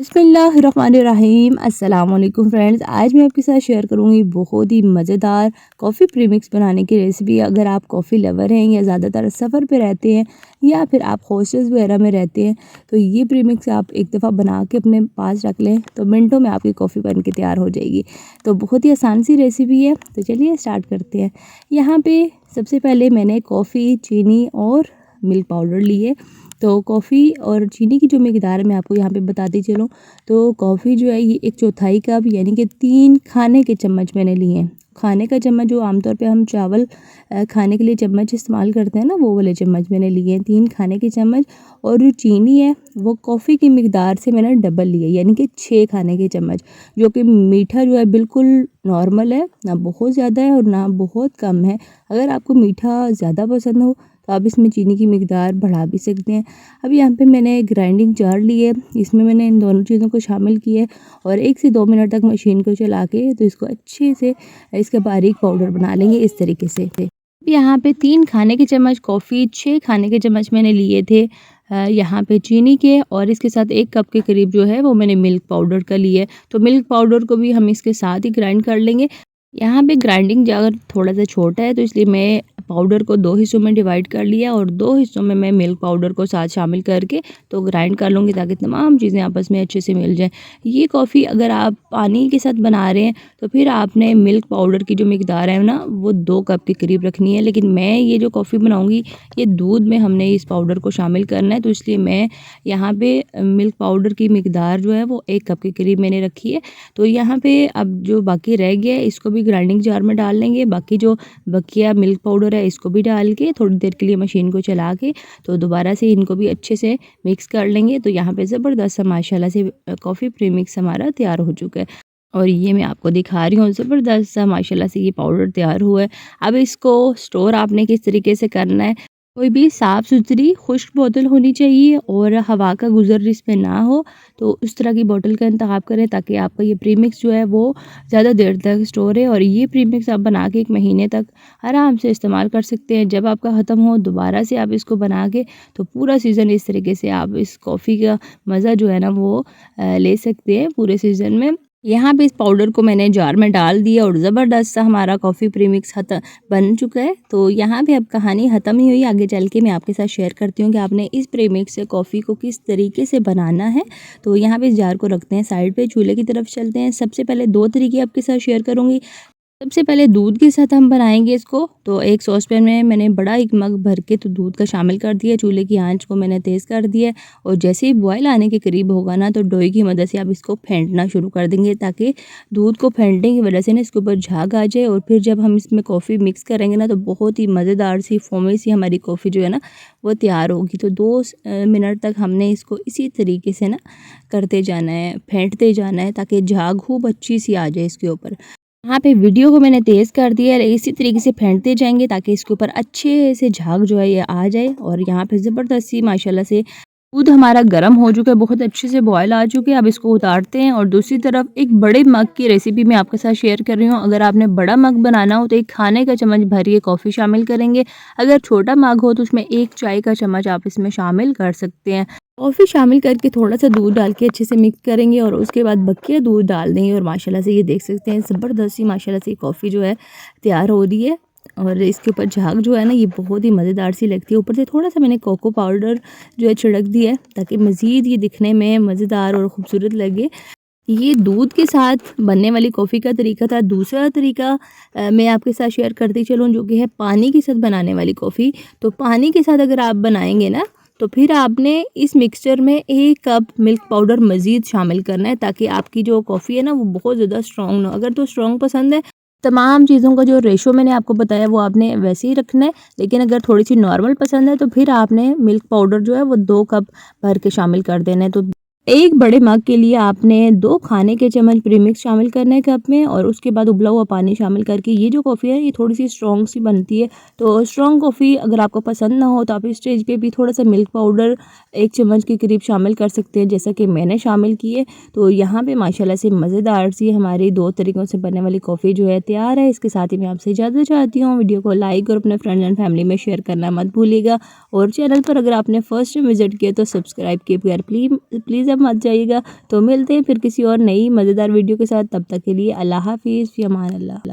बिस्मिल्लाहिर्रहमानिर्रहीम अस्सलाम वालेकुम फ्रेंड्स। आज मैं आपके साथ शेयर करूंगी बहुत ही मज़ेदार कॉफ़ी प्रीमिक्स बनाने की रेसिपी। अगर आप कॉफ़ी लवर हैं या ज़्यादातर सफ़र पे रहते हैं या फिर आप हॉस्टल्स वगैरह में रहते हैं तो ये प्रीमिक्स आप एक दफ़ा बना के अपने पास रख लें तो मिनटों में आपकी कॉफ़ी बन के तैयार हो जाएगी। तो बहुत ही आसान सी रेसिपी है, तो चलिए स्टार्ट करते हैं। यहाँ पर सबसे पहले मैंने कॉफ़ी, चीनी और मिल्क पाउडर लिए। तो कॉफ़ी और चीनी की जो मकदार है मैं आपको यहाँ पे बताती चलूँ। तो कॉफ़ी जो है ये 1/4 कप यानी कि 3 खाने के चम्मच मैंने लिए हैं। खाने का चम्मच जो आमतौर पे हम चावल खाने के लिए चम्मच इस्तेमाल करते हैं ना, वो वाले चम्मच मैंने लिए हैं 3 खाने के चम्मच। और जो चीनी है वो कॉफ़ी की मकदार से मैंने डबल ली है यानी कि 6 खाने के चम्मच। जो कि मीठा जो है बिल्कुल नॉर्मल है, ना बहुत ज़्यादा है और ना बहुत कम है। अगर आपको मीठा ज़्यादा पसंद हो तो आप इसमें चीनी की मकदार बढ़ा भी सकते हैं। अब यहाँ पे मैंने ग्राइंडिंग जार ली है, इसमें मैंने इन दोनों चीज़ों को शामिल किया है और 1 से 2 मिनट तक मशीन को चला के तो इसको अच्छे से इसका बारीक पाउडर बना लेंगे इस तरीके से। यहाँ पे 3 खाने के चम्मच कॉफ़ी, 6 खाने के चम्मच मैंने लिए थे यहाँ पे चीनी के, और इसके साथ 1 कप के करीब जो है वो मैंने मिल्क पाउडर का लिया है। तो मिल्क पाउडर को भी हम इसके साथ ही ग्राइंड कर लेंगे। यहाँ पे ग्राइंडिंग जार थोड़ा सा छोटा है तो इसलिए मैं पाउडर को 2 हिस्सों में डिवाइड कर लिया और 2 हिस्सों में मैं मिल्क पाउडर को साथ शामिल करके तो ग्राइंड कर लूँगी ताकि तमाम चीज़ें आपस में अच्छे से मिल जाएं। ये कॉफ़ी अगर आप पानी के साथ बना रहे हैं तो फिर आपने मिल्क पाउडर की जो मकदार है ना वो 2 कप के करीब रखनी है, लेकिन मैं ये जो कॉफ़ी बनाऊँगी ये दूध में हमने इस पाउडर को शामिल करना है, तो इसलिए मैं यहाँ पर मिल्क पाउडर की मकदार जो है वो 1 कप के करीब मैंने रखी है। तो यहाँ पर अब जो बाकी रह गया है इसको भी ग्राइंडिंग जार में डाल लेंगे। बाकी जो बकिया मिल्क पाउडर है इसको भी डाल के थोड़ी देर के लिए मशीन को चला के तो दोबारा से इनको भी अच्छे से मिक्स कर लेंगे। तो यहाँ पे ज़बरदस्त सा माशाल्लाह से कॉफ़ी प्रीमिक्स हमारा तैयार हो चुका है और ये मैं आपको दिखा रही हूँ। ज़बरदस्त सा माशाल्लाह से ये पाउडर तैयार हुआ है। अब इसको स्टोर आपने किस तरीके से करना है, कोई भी साफ़ सुथरी खुश्क बोतल होनी चाहिए और हवा का गुज़र इसमें ना हो, तो उस तरह की बोतल का इंतखाब करें ताकि आपका ये प्रीमिक्स जो है वो ज़्यादा देर तक स्टोर है और ये प्रीमिक्स आप बना के 1 महीने तक आराम से इस्तेमाल कर सकते हैं। जब आपका ख़त्म हो दोबारा से आप इसको बना के तो पूरा सीज़न इस तरीके से आप इस कॉफ़ी का मज़ा जो है ना वो ले सकते हैं पूरे सीज़न में। यहाँ पे इस पाउडर को मैंने जार में डाल दिया और ज़बरदस्त सा हमारा कॉफ़ी प्रीमिक्स बन चुका है। तो यहाँ पे अब कहानी ख़त्म ही हुई, आगे चल के मैं आपके साथ शेयर करती हूँ कि आपने इस प्रीमिक्स से कॉफ़ी को किस तरीके से बनाना है। तो यहाँ पे इस जार को रखते हैं साइड पे, चूल्हे की तरफ चलते हैं। सबसे पहले 2 तरीके आपके साथ शेयर करूँगी। सबसे पहले दूध के साथ हम बनाएंगे इसको। तो एक सॉस पैन में मैंने बड़ा 1 मग भर के तो दूध का शामिल कर दिया, चूल्हे की आंच को मैंने तेज़ कर दिया और जैसे ही बॉयल आने के करीब होगा ना तो डोई की मदद से आप इसको फेंटना शुरू कर देंगे ताकि दूध को फेंटने की वजह से ना इसके ऊपर झाग आ जाए और फिर जब हम इसमें कॉफ़ी मिक्स करेंगे ना तो बहुत ही मज़ेदार सी फोमी सी हमारी कॉफ़ी जो है ना वो तैयार होगी। तो 2 मिनट तक हमने इसको इसी तरीके से ना करते जाना है, फेंटते जाना है ताकि झाग खूब अच्छी सी आ जाए इसके ऊपर। यहाँ पे वीडियो को मैंने तेज़ कर दिया है, इसी तरीके से फेंटते जाएंगे ताकि इसके ऊपर अच्छे से झाग जो है ये आ जाए। और यहाँ पे ज़बरदस्त सी माशाल्लाह से दूध हमारा गर्म हो चुका है, बहुत अच्छे से बॉयल आ चुके हैं। अब इसको उतारते हैं और दूसरी तरफ एक बड़े मग की रेसिपी मैं आपके साथ शेयर कर रही हूँ। अगर आपने बड़ा मग बनाना हो तो 1 खाने का चम्मच भर के कॉफ़ी शामिल करेंगे। अगर छोटा मग हो तो उसमें 1 चाय का चम्मच आप इसमें शामिल कर सकते हैं। कॉफ़ी शामिल करके थोड़ा सा दूध डाल के अच्छे से मिक्स करेंगे और उसके बाद बकिया दूध डाल देंगे और माशाल्लाह से ये देख सकते हैं ज़बरदस्त सी माशाल्लाह से कॉफ़ी जो है तैयार हो रही है। और इसके ऊपर झाग जो है ना ये बहुत ही मज़ेदार सी लगती है। ऊपर से थोड़ा सा मैंने कोको पाउडर जो है छिड़क दिया है ताकि मज़ीद ये दिखने में मज़ेदार और ख़ूबसूरत लगे। ये दूध के साथ बनने वाली कॉफ़ी का तरीका था। दूसरा तरीका मैं आपके साथ शेयर करती चलूँ जो कि है पानी के साथ बनाने वाली कॉफ़ी। तो पानी के साथ अगर आप बनाएंगे ना तो फिर आपने इस मिक्सचर में 1 कप मिल्क पाउडर मज़ीद शामिल करना है ताकि आपकी जो कॉफ़ी है ना वो बहुत ज़्यादा स्ट्रॉन्ग ना हो। अगर तो स्ट्रॉन्ग पसंद है तमाम चीज़ों का जो रेशो मैंने आपको बताया वो आपने वैसे ही रखना है, लेकिन अगर थोड़ी सी नॉर्मल पसंद है तो फिर आपने मिल्क पाउडर जो है वो 2 कप भर के शामिल कर देना है। तो 1 बड़े मग के लिए आपने 2 खाने के चम्मच प्रीमिक्स शामिल करना है कप में और उसके बाद उबला हुआ पानी शामिल करके ये जो कॉफ़ी है ये थोड़ी सी स्ट्रॉन्ग सी बनती है। तो स्ट्रॉन्ग कॉफ़ी अगर आपको पसंद ना हो तो आप इस स्टेज पे भी थोड़ा सा मिल्क पाउडर 1 चम्मच के करीब शामिल कर सकते हैं जैसा कि मैंने शामिल किए। तो यहाँ पे माशाल्लाह से मज़ेदार सी हमारी 2 तरीक़ों से बनने वाली कॉफ़ी जो है तैयार है। इसके साथ ही मैं आपसे इजाज़त चाहती हूँ। वीडियो को लाइक और अपने फ्रेंड्स एंड फैमिली में शेयर करना मत भूलिएगा और चैनल पर अगर आपने फर्स्ट टाइम विज़िट किया तो सब्सक्राइब किए बगैर प्लीज़ मत जाइएगा। तो मिलते हैं फिर किसी और नई मज़ेदार वीडियो के साथ, तब तक के लिए अल्लाह हाफ़िज़, फ़ी अमान अल्लाह।